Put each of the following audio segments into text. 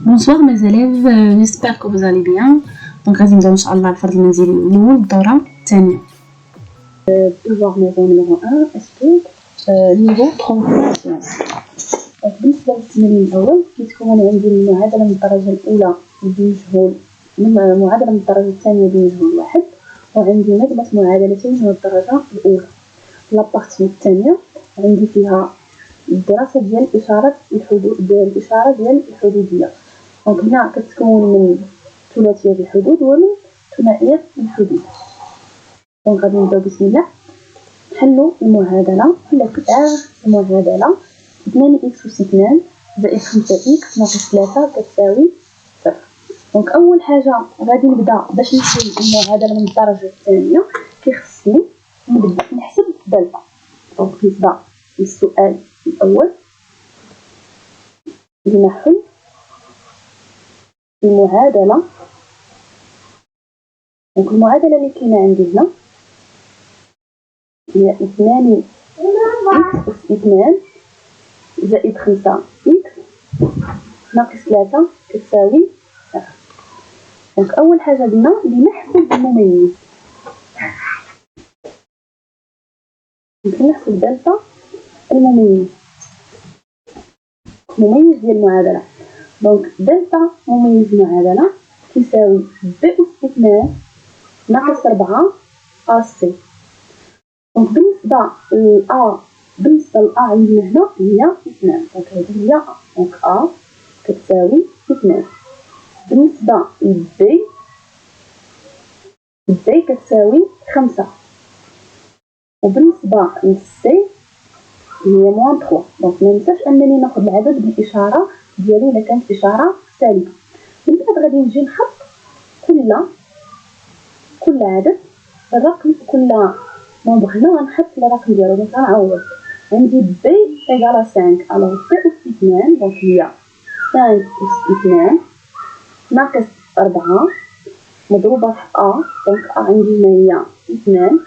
Bonsoir mes élèves, j'espère que vous allez bien. Donc غادي نبداو ان شاء الله الفرض المنزلي الاول الدوره الثانيه. Devoir maison numéro 1, est-ce que niveau 35. بالنسبة للتمرين الأول كيتكون عندي المعادلة من الدرجة الأولى بمجهول معادلة من الدرجة الثانية بمجهول واحد، وعندي مجموعة معادلتين من الدرجة الأولى. لابارتي الثانية عندي فيها الدراسة ديال الإشارة ديال الحدودية. دونك هنا كتكون من ثلاثية الحدود ومن ثنائية الحدود. دونك غادي نبداو بسم الله نحلو المعادلة التي المعادلة 2 إكس أس 2 زائد 5 إكس ناقص 3 كتساوي 0. دونك أول حاجة غادي نبدا باش نحل المعادلة من الدرجة الثانية كيخصني نبدا نحسب دلتا. دونك نبدا السؤال الأول لنحل المعادلة. دونك المعادلة اللي كاينة عندي هنا هي 2 إكس أس 2 زائد 5 إكس ناقص 3 كتساوي 0. دونك أول حاجة قلنا لنحسب المميز، نحسب دلتا المميز ديال المعادلة. دونك دلتا مميز المعادلة كيساوي ب أس 2 ناقص 4 أس سي. دونك بالنسبة لأ عندنا هنا هي 2، دونك هذه هي دونك أ كتساوي 2. بالنسبة للبي كتساوي 5، وبالنسبة للسي هي موان 3. دونك مننساش أنني ناخد العدد بالإشارة ديالو إلا كانت إشارة سالبة. من بعد غادي نجي نحط كل عدد الرقم، كل نومبر هنا غنحط الرقم ديالو. دونك غنعوض عندي بي إيكالا 5، ألوغ بي أس 2 دونك هي 5 أس 2 ناقص 4 مضروبة في أ، دونك أ عندي هنا هي 2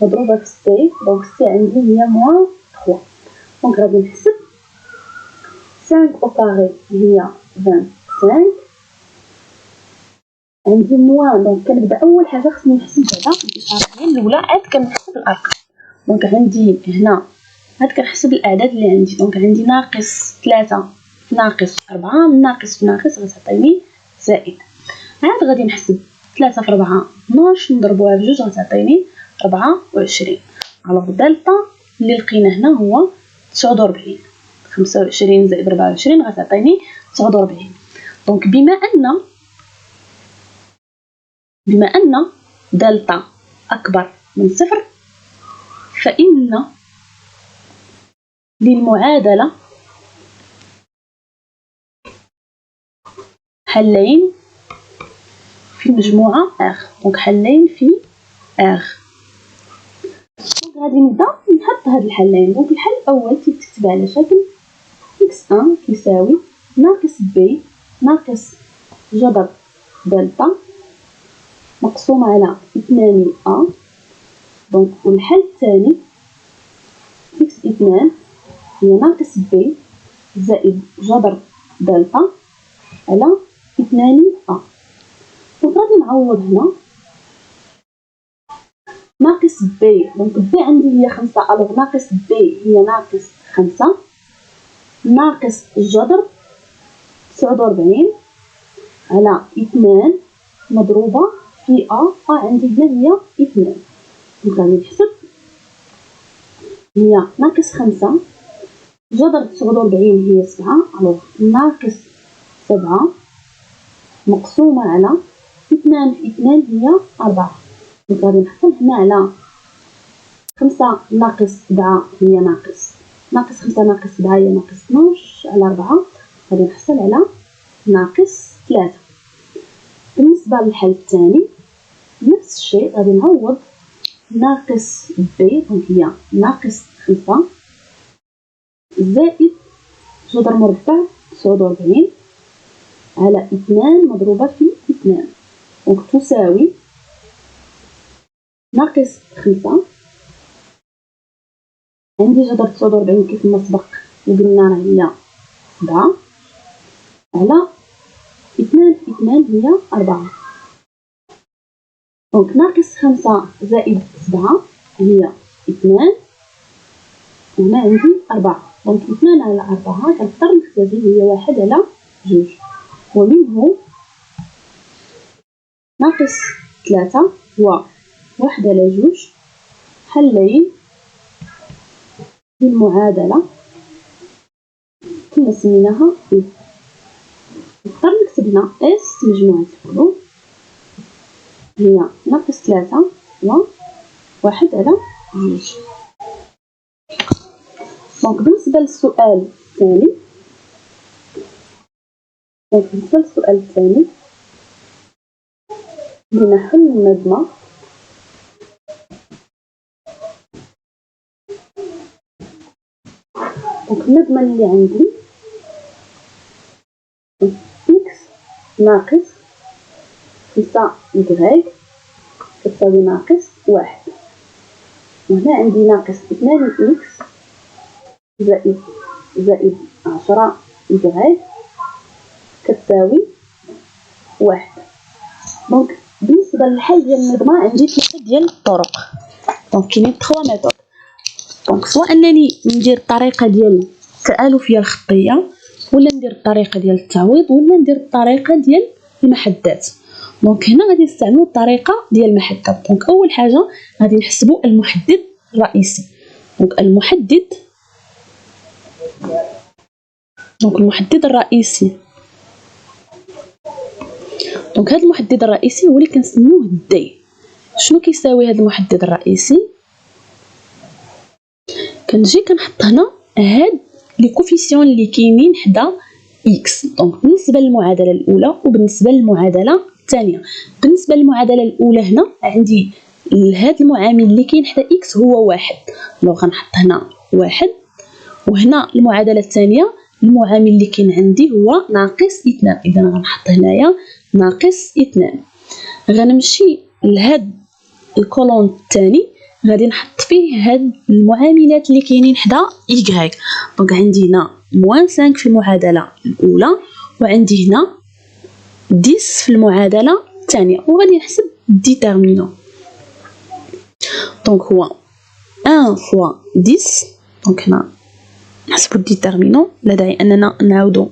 مضروبة في سي، دونك سي عندي هي موان 3. دونك غادي نحسب 5 أو كاري هي 25 عندي موان. دونك كنبدا أول حاجة خصني نحسب بعدا الإشارة ديال الأولى عاد كنحسب الأرقام. دونك عندي هنا عاد كنحسب الأعداد اللي عندي. دونك عندي ناقص 3 ناقص 4 ناقص في ناقص غتعطيني زائد. عاد غادي نحسب 3 في 4 12 نضربوها في 2 غتعطيني 24. ألوغ دلتا اللي لقينا هنا هو 49. 25 زائد 24 غتعطيني 49. دونك بما أن دلتا أكبر من 0 فإن للمعادلة حلين في المجموعة R. دونك حلين في R. دونك غادي نبدا نحط هاد الحلين. دونك الحل الأول كيتكتب على شكل x1 كيساوي ناقص b ناقص جذر دلتا مقسوم على 2a. دونك والحل الثاني x2 هي ناقص b زائد جذر دلتا على 2a. دونك غادي نعوض هنا ناقص b. دونك b عندي هي 5، ألوغ ناقص b هي ناقص 5 ناقص الجذر 49 على 2 مضروبة في a عندي هنا هي 2. دونك غادي نحسب هي ناقص 5 جذر 49 هي 7، ألوغ ناقص 7 مقسومة على 2 في 2 هي 4. دونك غادي نحصل هنا على 5 ناقص 7 هي ناقص 5 ناقص 7 هي ناقص 12 على 4 غادي نحصل على ناقص 3. بالنسبة للحل الثاني نفس الشيء غادي نعوض ناقص بي، دونك هي ناقص 5 زائد جذر مربع 49 على 2 مضروبة في 2، دونك تساوي ناقص 5. عندي جذر 49 كيف ما سبق وقلنا راه هي 7 على 2 هي 4. دونك ناقص 5 زائد 7 هي 2. هنا عندي 4. دونك 2 على 4 كنقدر نختزل هي 1 على 2. ومنه ناقص 3 هو 1 على 2 حلين للمعادلة كما سميناها إف. نقدر نكتب هنا إس مجموعة الحروف هي ناقص 3 و 1 على 2. دونك بالنسبة للسؤال الثاني لنحل النظمة. دونك النظمة اللي عندي إكس ناقص 5 إكغيك كتساوي ناقص 1. وهنا عندي ناقص 2 إكس زائد 10 إكغيك كتساوي 1. دونك بالنسبة للحل ديال النظمة عندي 3 ديال الطرق. دونك كاينين 3 ميثود. دونك سواء انني ندير الطريقة ديال التآلفية الخطية، ولا ندير الطريقة ديال التعويض، ولا ندير الطريقة ديال المحدات. دونك هنا غادي نستعملوا الطريقة ديال المحدات. دونك أول حاجة غادي نحسبوا المحدد الرئيسي. دونك المحدد الرئيسي. دونك هذا المحدد الرئيسي هو اللي كنسميوه دي. شنو كيساوي هذا المحدد الرئيسي؟ كنجي كنحط هنا هاد لي كوفيسيون اللي كاينين حدا اكس. دونك بالنسبه للمعادله الاولى وبالنسبه للمعادله الثانيه. بالنسبه للمعادله الاولى هنا عندي هاد المعامل اللي كاين حدا اكس هو 1. دونك غنحط هنا 1. وهنا المعادله الثانيه المعامل اللي كاين عندي هو ناقص 2. اذا غنحط هنايا ناقص 2. غنمشي لهاد الكولون الثاني غادي نحط فيه هاد المعاملات اللي كاينين حدا إيكغيك. دونك عندي هنا موان 5 في المعادلة الأولى، وعندي هنا 10 في المعادلة الثانية، وغادي نحسب ديتيرمينون. دونك هو 1 فوا 10. دونك هنا نحسبو ديتيرمينون، لا داعي أننا نعاودو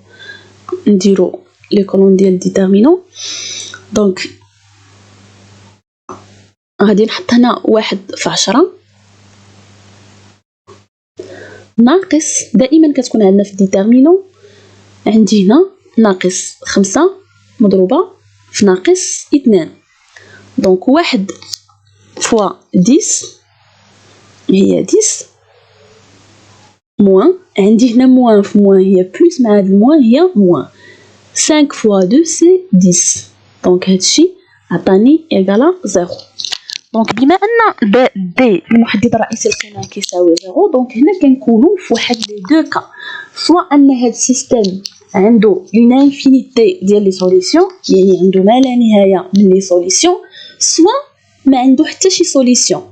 نديرو لي كولون ديال ديتيرمينون. دونك غادي نحط هنا 1 في 10 ناقص، دائما كتكون عندنا في ديتيرمينون عندي هنا ناقص 5 مضروبة في ناقص 2. دونك 1 فوا 10 هي 10 موان، عندي هنا موان في موان هي بلوس، مع هاد الموان هي موان. 5 فوا 2 سي 10. دونك هادشي عطاني إيكالا 0. دونك بما ان دي المحدد الرئيسي لقيناه كيساوي 0، دونك هنا كنكونوا في واحد لي دو كا، سواء ان هاد السيستيم عنده اون انفينيتي ديال لي سوليسيون، يعني عنده ما لا نهايه من لي سوليسيون، سواء ما عنده حتى شي سوليسيون.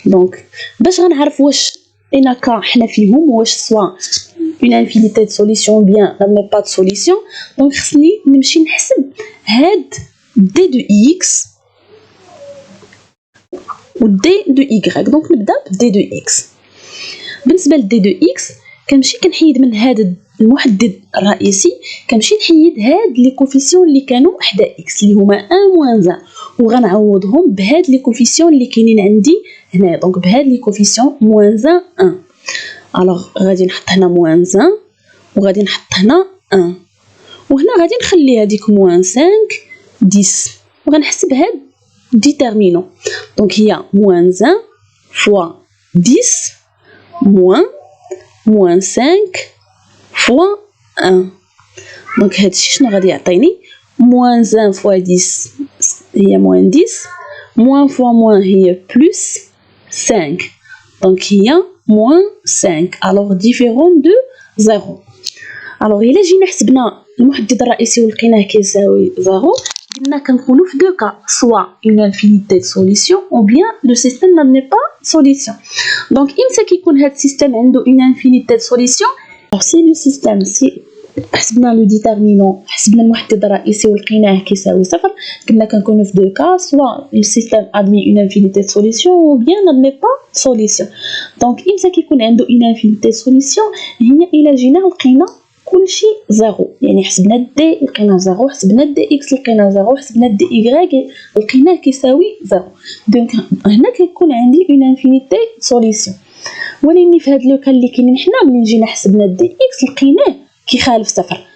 دونك باش غنعرف واش انا كا حنا فيهم، واش سوا اون انفينيتي دو سوليسيون بيان لا با دو سوليسيون، دونك خصني نمشي نحسب هاد دي دو اكس و دي دو إيكغيك. دونك نبدا بدي دو إكس. بالنسبة لدي دو إكس كنمشي كنحيد من هذا المحدد الرئيسي، كنمشي نحيد هاد لي كوفيسيون اللي كانوا حدا إكس اللي هما 1 موان 1، وغنعوضهم بهاد لي كوفيسيون اللي كاينين عندي هنايا. دونك بهاد لي كوفيسيون موان 1. الوغ غادي نحط هنا موان 1 وغادي نحط هنا 1، وهنا غادي نخلي هذيك موان 5 10 وغنحسب هاد déterminant. Donc il y a moins 1 fois 10 moins 5 fois 1. Donc هادشي شنو غادي يعطيني؟ moins 1 fois 10 هي moins 10، moins fois moins هي plus 5. Donc هي moins 5. Alors différent de 0. Alors إلا جينا حسبنا المحدد الرئيسي ولقيناه كيساوي 0، قلنا كنكونوا في دو كا، سوا اون انفينيتي دو سوليسيون او بيان لو سيستيم ما ني با سوليسيون. دونك امتى كيكون هاد السيستيم عنده اون انفينيتي دو سوليسيون؟ سي لو سيستيم سي حسبنا لو ديتيرمينون، حسبنا المحدد الرئيسي ولقيناه كيساوي صفر، كنا كنكونوا في دو كا سوا السيستم ادمي اون انفينيتي دو سوليسيون او بيان نادمي با سوليسيون. دونك امتى كيكون عنده اون انفينيتي سوليسيون هي الا جينا لقينا كلشي زيرو، يعني حسبنا دي لقينا زيرو، حسبنا دي اكس لقينا زيرو، حسبنا دي ايغريك لقيناه كيساوي زيرو. دونك هنا كيكون عندي اون انفينيتي سوليسيون. ولكن في هاد لو كان اللي كاينين حنا ملي جينا حسبنا دي اكس لقيناه كيخالف صفر.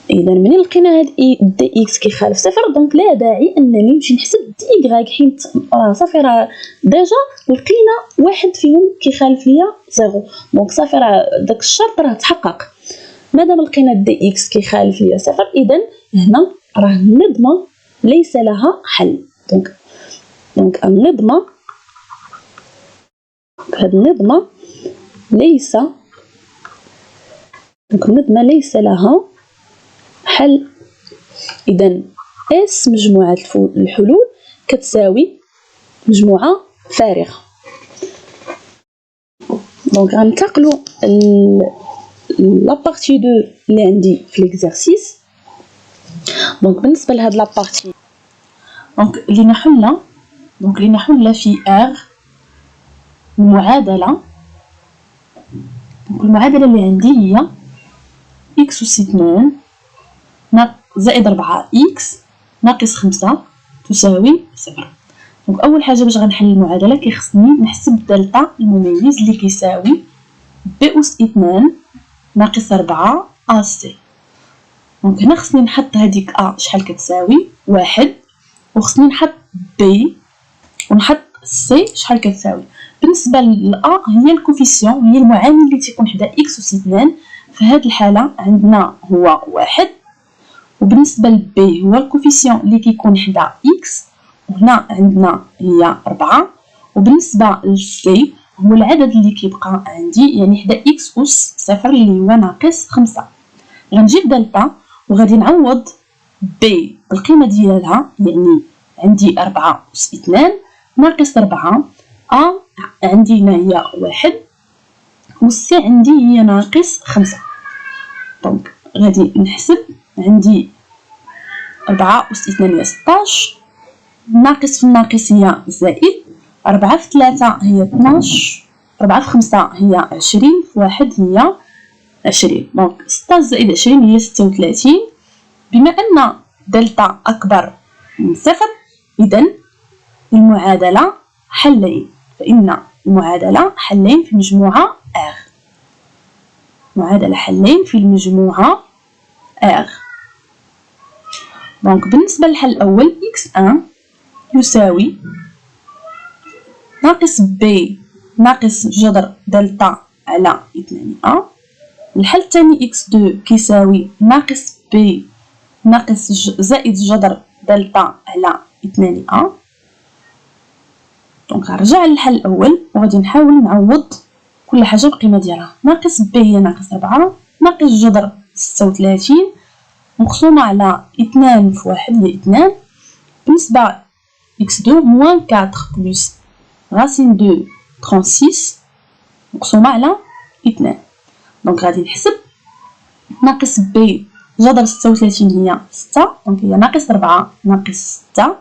اذا ملي لقينا هاد دي اكس كيخالف صفر دونك لا داعي انني نمشي نحسب دي ايغريك، حيت راه صافي راه ديجا لقينا واحد فيهم كيخالف ليا زيرو، دونك صافي راه داك الشرط راه تحقق. مادام لقينا دي اكس كيخالف ليا صفر اذا هنا راه النظمه ليس لها حل. دونك النظمه هاد النظمه ليس ليس لها حل. اذا اس مجموعه الحلول كتساوي مجموعه فارغه. دونك غنتقلوا لا بارتي 2 اللي عندي في ليكزارسيس. دونك بالنسبه لهاد لا بارتي دونك اللي نحل في ار المعادله. دونك المعادله اللي عندي هي اكس أس 2 زائد 4 اكس ناقص 5 تساوي 0. دونك اول حاجه باش غنحل المعادله كيخصني نحسب دلتا المميز اللي كيساوي بي أس 2 ناقص 4 ا سي. دونك هنا خصني نحط هذيك ا شحال كتساوي 1، وخصني نحط بي ونحط سي شحال كتساوي. بالنسبه للأ هي الكوفيسيون، هي المعامل اللي تيكون حدا اكس أس 2. في هذه الحاله عندنا هو 1، وبالنسبه لبي هو الكوفيسيون اللي كيكون حدا اكس، وهنا عندنا هي 4، وبالنسبه للسي هو العدد اللي كيبقى عندي يعني حدا اكس أس 0 اللي هو ناقص 5. غنجيب دلتا وغادي نعوض بي بالقيمه ديالها، يعني عندي 4 أس 2 ناقص 4 ا عندي هنا هي 1 والسي عندي هي ناقص 5. دونك غادي نحسب عندي 4 أس 2 هي 16 ناقص في الناقص هي زائد 4 في 3 هي 12 4 في 5 هي 20 في 1 هي 20. دونك 16 زائد 20 هي 36. بما أن دلتا أكبر من صفر إذا المعادلة حلين، فإن المعادلة حلين في المجموعة R. معادلة حلين في المجموعة R. دونك بالنسبة للحل الأول x1 يساوي ناقص b ناقص جذر دلتا على 2a. الحل الثاني x2 كيساوي ناقص b ناقص زائد جذر دلتا على 2a. دونك غنرجع للحل الأول وغادي نحاول نعوض كل حاجة بالقيمة ديالها. ناقص b هي ناقص 4، ناقص جذر 36 مقسومة على 2 في 1 هي 2. بالنسبة x2 موان 4 بلس راسين 2 36 مقسومة على 2. دونك غادي نحسب ناقص b جذر 36 هي 6، دونك هي ناقص 4 ناقص 6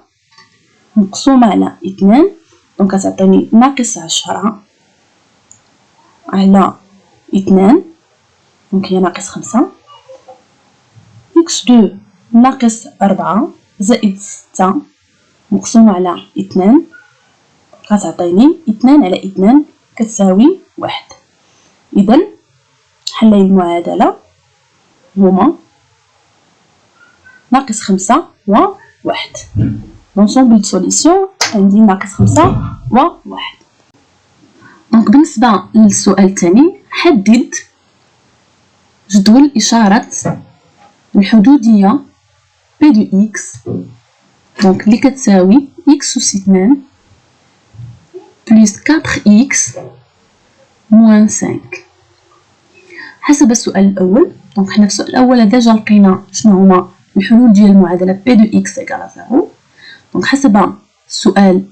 مقسومة على 2. دونك كتعطيني ناقص 10 على 2، دونك هي ناقص 5. x2 ناقص 4 زائد 6 مقسومة على 2 غتعطيني 2 على 2 كتساوي 1. إذا حلي المعادلة هما ناقص 5 و 1. لونسومبل دو سوليسيون عندي ناقص 5 و 1. دونك بالنسبة للسؤال الثاني حدد جدول إشارة الحدودية بي دو إكس دونك اللي كتساوي إكس أس 2 بلس 4 إكس موان 5. حسب السؤال الأول دونك حنا في السؤال الأول ديجا لقينا شنو هما الحلول ديال المعادلة بي دو إكس إيكال 0. دونك حسب السؤال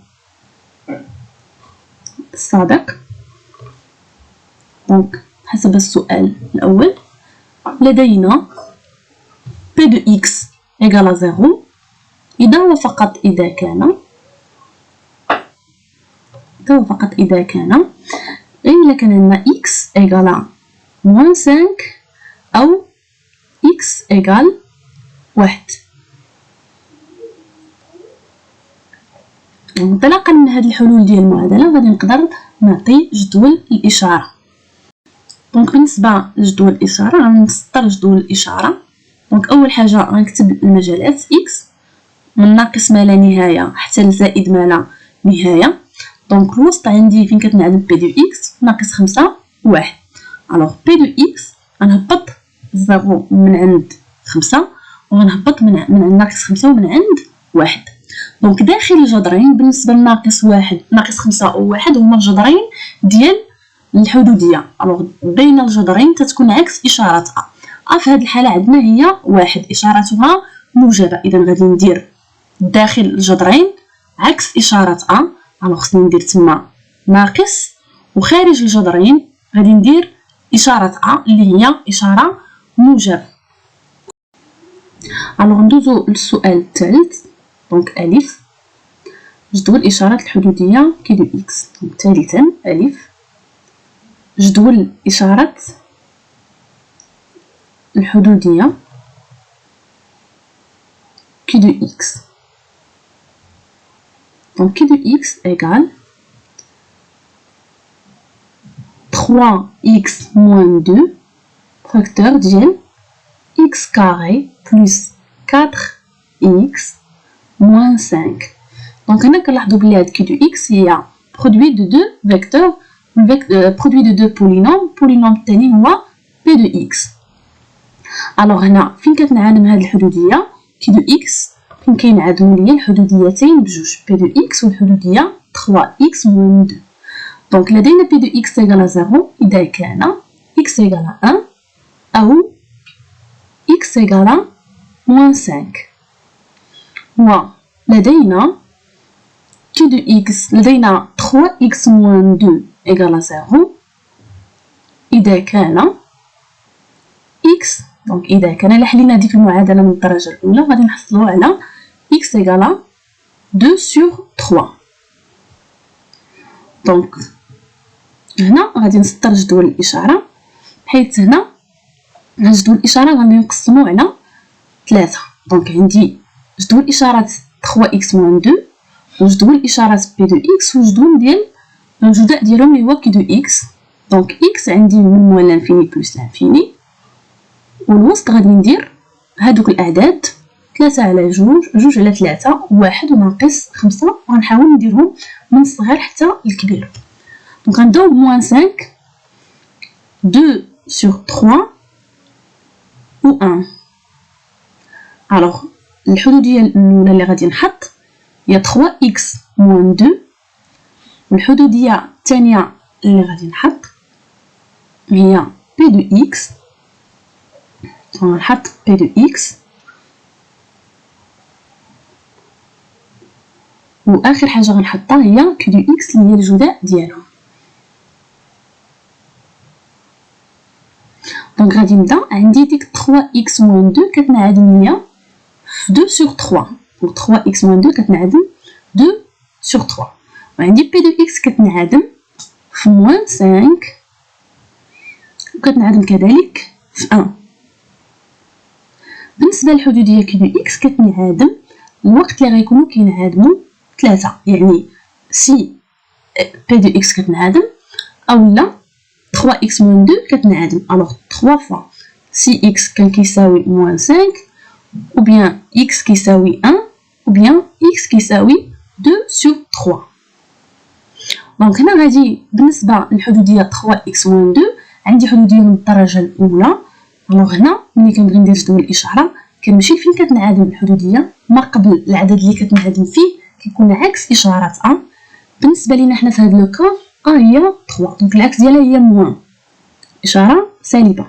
السابق دونك حسب السؤال الأول لدينا P de X égale à 0 إذا وفقط إذا كان إلا كان عندنا X égale à moins 5 أو X égale 1. انطلاقا من هاد الحلول ديال المعادلة غادي نقدر نعطي جدول الإشارة. دونك بالنسبة لجدول الإشارة غنسطر جدول الإشارة. دونك أول حاجة غنكتب المجالات X من ناقص ما لا نهاية حتى لزائد ما لا نهاية. دونك الوسط عندي فين كتنعدم بي دو إكس ناقص 5 1. ألوغ بي دو إكس غنهبط 0 من عند 5 وغنهبط من عند ناقص 5 ومن عند 1. دونك داخل الجذرين بالنسبة لناقص 1 ناقص 5 و 1 هما الجذرين ديال الحدودية. ألوغ بين الجذرين تتكون عكس إشارة أ. في هذه الحالة عندنا هي 1 إشارتها موجبة، إذا غادي ندير داخل الجذرين عكس إشارة أ. ألوغ خصني ندير تما ناقص، وخارج الجذرين غادي ندير إشارة أ اللي هي إشارة موجبة. ألوغ ندوزو للسؤال الثالث. دونك ألف جدول إشارات الحدودية كي دو إكس. ثالثا ألف جدول إشارات الحدودية كي دو إكس. دونك كي دو إكس إيكال 3x moins 2 فاكتور ديال x كاري بلس 4x moins 5. دونك هنا كنلاحظوا بلي هاد كي دو إكس هي برودوي دو دو فيكتور، برودوي دو دو بولينوم الثاني هو بي دو إكس. ألوغ هنا فين كتنعدم هاد الحدودية كي دو إكس فين كينعدمو ليا الحدوديتين بجوج بي دو إكس والحدودية 3x moins 2. دونك لدينا بي دو إكس إيكال 0 إذا كان إكس إيكال 1 أو إكس إيكال moins 5. ولدينا كي دو إكس لدينا 3x moins 2 إيكال 0 إذا كان إكس. دونك إذا كان إلا حلينا ديك المعادلة من الدرجة الأولى غادي نحصلو على إكس إيكال 2 sur 3. دونك هنا غادي نسطر جدول الإشارة، حيت هنا جدول الإشارة غادي نقسمو على 3. دونك عندي جدول إشارات 3x moins 2 وجدول إشارات بي دو إكس وجدول ديال الجداء ديالهم اللي هو كي دو إكس. دونك إكس عندي من موال لانفيني بلس لانفيني، والوسط غادي ندير هادوك الأعداد 3 على 2 2 على 3 1 وناقص 5 وغنحاول نديرهم من الصغير حتى الكبير. دونك غنبداو ب moins 5 2 sur 3 و 1. ألوغ الحدودية الأولى اللي غادي نحط هي 3x moins 2 والحدودية الثانية اللي غادي نحط هي p de x. غنحط p de x واخر حاجه غنحطها هي q de x اللي هي الجداء ديالهم. دونك غادي نبدا عندي ديك 3x moins 2 كتنعدم ليا في 2 sur 3. دونك 3x moins 2 كتنعدم 2 sur 3 وعندي p de x كتنعدم في moins 5 وكتنعدم كذلك في 1. بالنسبه للحدوديه q de x كتنعدم الوقت اللي غيكونوا كينعدموا 3، يعني سي p de x كتنعدم اولا 3x moins 2 كتنعدم. الوغ 3 فوا سي x كان كيساوي moins 5 ou bien x كيساوي 1 ou bien x كيساوي 2 sur 3. دونك هنا غادي بالنسبه للحدوديه 3x moins 2 عندي حدوديه من الدرجه الاولى. الوغ هنا ملي كنبغي ندير جدول الاشاره كنمشي فين كتنعدم الحدوديه ما قبل العدد اللي كتنعدم فيه كيكون عكس اشاره ا. بالنسبه لينا حنا في هذا لوكا ا هي 3، دونك العكس ديالها هي موان، اشاره سالبه.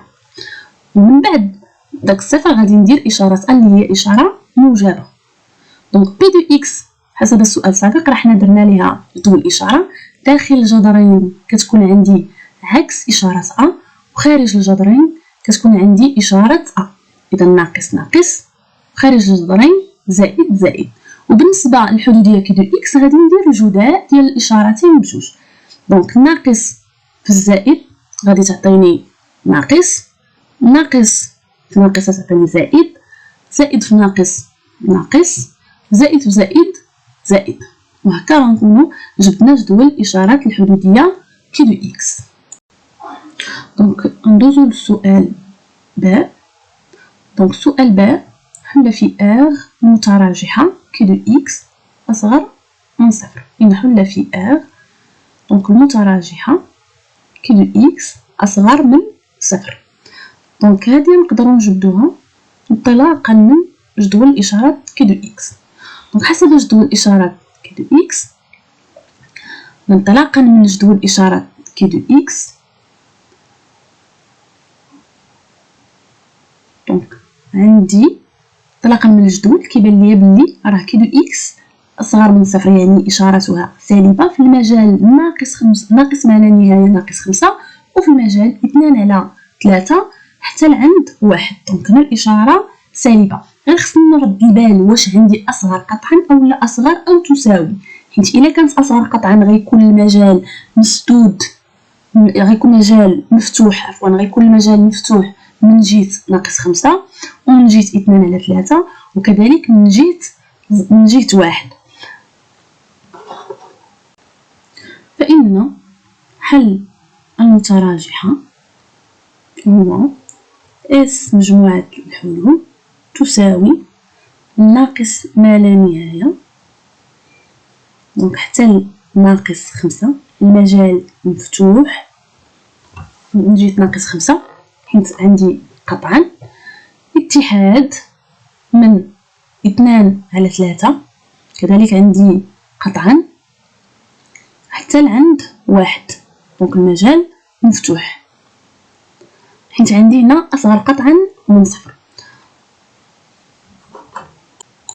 ومن بعد داك الصفر غادي ندير اشاره ا اللي هي اشاره موجبه. دونك بي دو اكس حسب السؤال السابق راه حنا درنا ليها جدول الاشاره داخل الجذرين كتكون عندي عكس اشاره ا، وخارج الجذرين كتكون عندي إشارة أ، إذا ناقص ناقص خارج الجذرين زائد زائد. وبالنسبة للحدودية كي دو إكس غادي ندير جداء ديال الإشارتين بجوج. دونك ناقص في الزائد غادي تعطيني ناقص، ناقص في ناقص تعطيني زائد، زائد في ناقص ناقص، زائد في زائد زائد. وهكا غنكونو جبنا جدول الإشارات الحدودية كي دو إكس. دونك ندوزو للسؤال ب. دونك سؤال ب حل في R متراجحة كي دو إكس أصغر من صفر. نحل في R دونك المتراجحة كي دو إكس أصغر من صفر. دونك هادي نقدرو نجبدوها انطلاقا من جدول الإشارات كي دو إكس. دونك حسب جدول الإشارات كي دو إكس، انطلاقا من جدول الإشارات كي دو إكس، دونك عندي انطلاقا من الجدول كيبان ليا بلي راه كي دو إكس أصغر من صفر، يعني إشارتها سالبة في المجال ناقص ما لا نهاية ناقص 5، وفي المجال 2/3 حتى لعند 1. دونك هنا الإشارة سالبة. غير خصني نرد البال واش عندي أصغر قطعا أو لا أصغر أو تساوي، حيت إلا كانت أصغر قطعا غيكون المجال مسدود، غيكون مجال مفتوح، عفوا غيكون المجال مفتوح من جهة ناقص 5 ومن جهة 2/3 وكذلك من جهة 1. فإن حل المتراجحة هو S مجموعة الحلول تساوي ناقص ما لا نهاية، دونك حتى ناقص 5 المجال مفتوح من جهة ناقص 5 حيت عندي قطعا، اتحاد من 2/3 كذلك عندي قطعا حتى لعند 1. دونك المجال مفتوح حيت عندي هنا أصغر قطعا من صفر.